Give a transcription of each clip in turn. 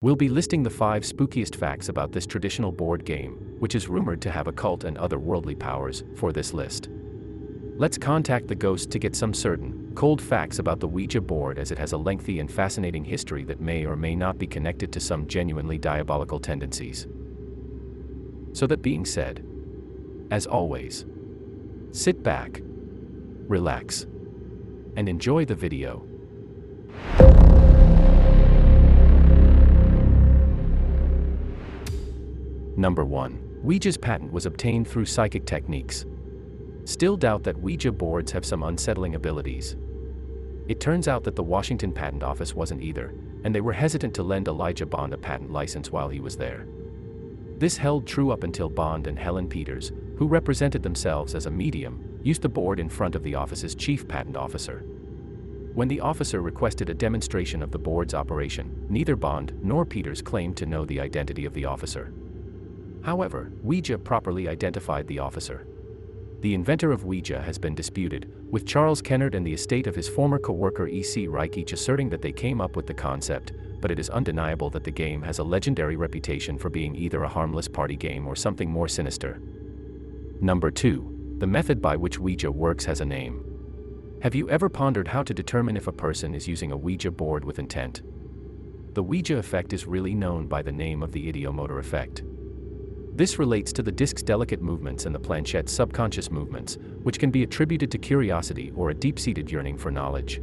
We'll be listing the 5 spookiest facts about this traditional board game, which is rumored to have occult and otherworldly powers, for this list. Let's contact the ghost to get some certain, cold facts about the Ouija board, as it has a lengthy and fascinating history that may or may not be connected to some genuinely diabolical tendencies. So that being said, as always, sit back, relax, and enjoy the video. Number 1. Ouija's patent was obtained through psychic techniques. Still doubt that Ouija boards have some unsettling abilities? It turns out that the Washington Patent Office wasn't either, and they were hesitant to lend Elijah Bond a patent license while he was there. This held true up until Bond and Helen Peters, who represented themselves as a medium, used the board in front of the office's chief patent officer. When the officer requested a demonstration of the board's operation, neither Bond nor Peters claimed to know the identity of the officer. However, Ouija properly identified the officer. The inventor of Ouija has been disputed, with Charles Kennard and the estate of his former co-worker E.C. Reich each asserting that they came up with the concept, but it is undeniable that the game has a legendary reputation for being either a harmless party game or something more sinister. Number 2. The method by which Ouija works has a name. Have you ever pondered how to determine if a person is using a Ouija board with intent? The Ouija effect is really known by the name of the ideomotor effect. This relates to the disc's delicate movements and the planchette's subconscious movements, which can be attributed to curiosity or a deep-seated yearning for knowledge.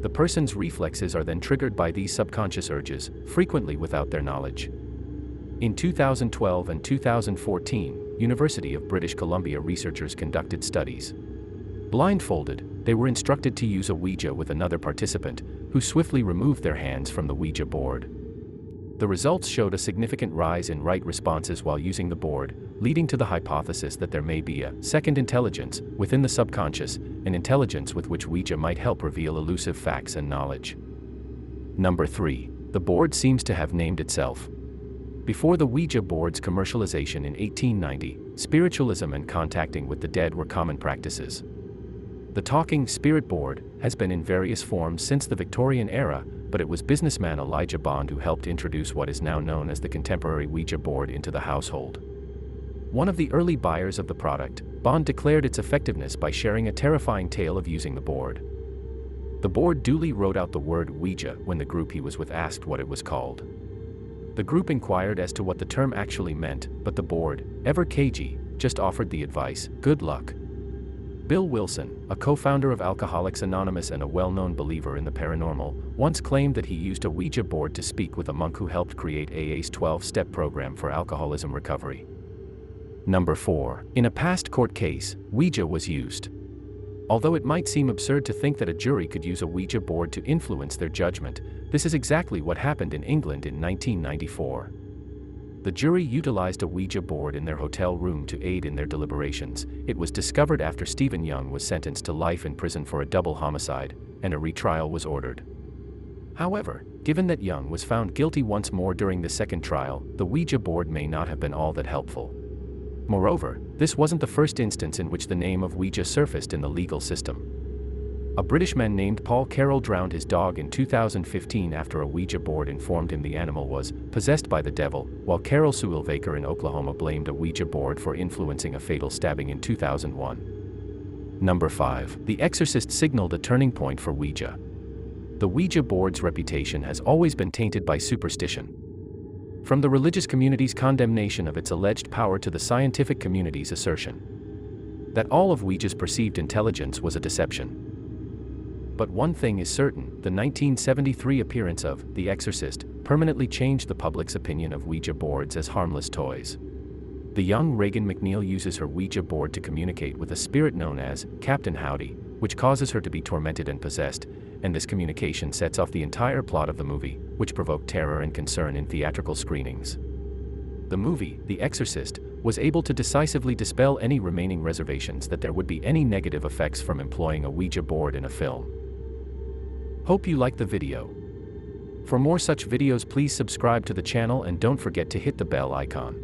The person's reflexes are then triggered by these subconscious urges, frequently without their knowledge. In 2012 and 2014, University of British Columbia researchers conducted studies. Blindfolded, they were instructed to use a Ouija with another participant, who swiftly removed their hands from the Ouija board. The results showed a significant rise in right responses while using the board, leading to the hypothesis that there may be a second intelligence within the subconscious, an intelligence with which Ouija might help reveal elusive facts and knowledge. Number 3. The board seems to have named itself. Before the Ouija board's commercialization in 1890, spiritualism and contacting with the dead were common practices. The talking spirit board has been in various forms since the Victorian era, but it was businessman Elijah Bond who helped introduce what is now known as the contemporary Ouija board into the household. One of the early buyers of the product, Bond declared its effectiveness by sharing a terrifying tale of using the board. The board duly wrote out the word Ouija when the group he was with asked what it was called. The group inquired as to what the term actually meant, but the board, ever cagey, just offered the advice, "Good luck." Bill Wilson, a co-founder of Alcoholics Anonymous and a well-known believer in the paranormal, once claimed that he used a Ouija board to speak with a monk who helped create AA's 12-step program for alcoholism recovery. Number 4. In a past court case, Ouija was used. Although it might seem absurd to think that a jury could use a Ouija board to influence their judgment, this is exactly what happened in England in 1994. The jury utilized a Ouija board in their hotel room to aid in their deliberations. It was discovered after Stephen Young was sentenced to life in prison for a double homicide, and a retrial was ordered. However, given that Young was found guilty once more during the second trial, the Ouija board may not have been all that helpful. Moreover, this wasn't the first instance in which the name of Ouija surfaced in the legal system. A British man named Paul Carroll drowned his dog in 2015 after a Ouija board informed him the animal was possessed by the devil, while Carol Suilvaker in Oklahoma blamed a Ouija board for influencing a fatal stabbing in 2001. Number 5. The Exorcist signaled a turning point for Ouija. The Ouija board's reputation has always been tainted by superstition. From the religious community's condemnation of its alleged power to the scientific community's assertion that all of Ouija's perceived intelligence was a deception. But one thing is certain, the 1973 appearance of The Exorcist permanently changed the public's opinion of Ouija boards as harmless toys. The young Regan McNeil uses her Ouija board to communicate with a spirit known as Captain Howdy, which causes her to be tormented and possessed, and this communication sets off the entire plot of the movie, which provoked terror and concern in theatrical screenings. The movie, The Exorcist, was able to decisively dispel any remaining reservations that there would be any negative effects from employing a Ouija board in a film. Hope you liked the video. For more such videos, please subscribe to the channel and don't forget to hit the bell icon.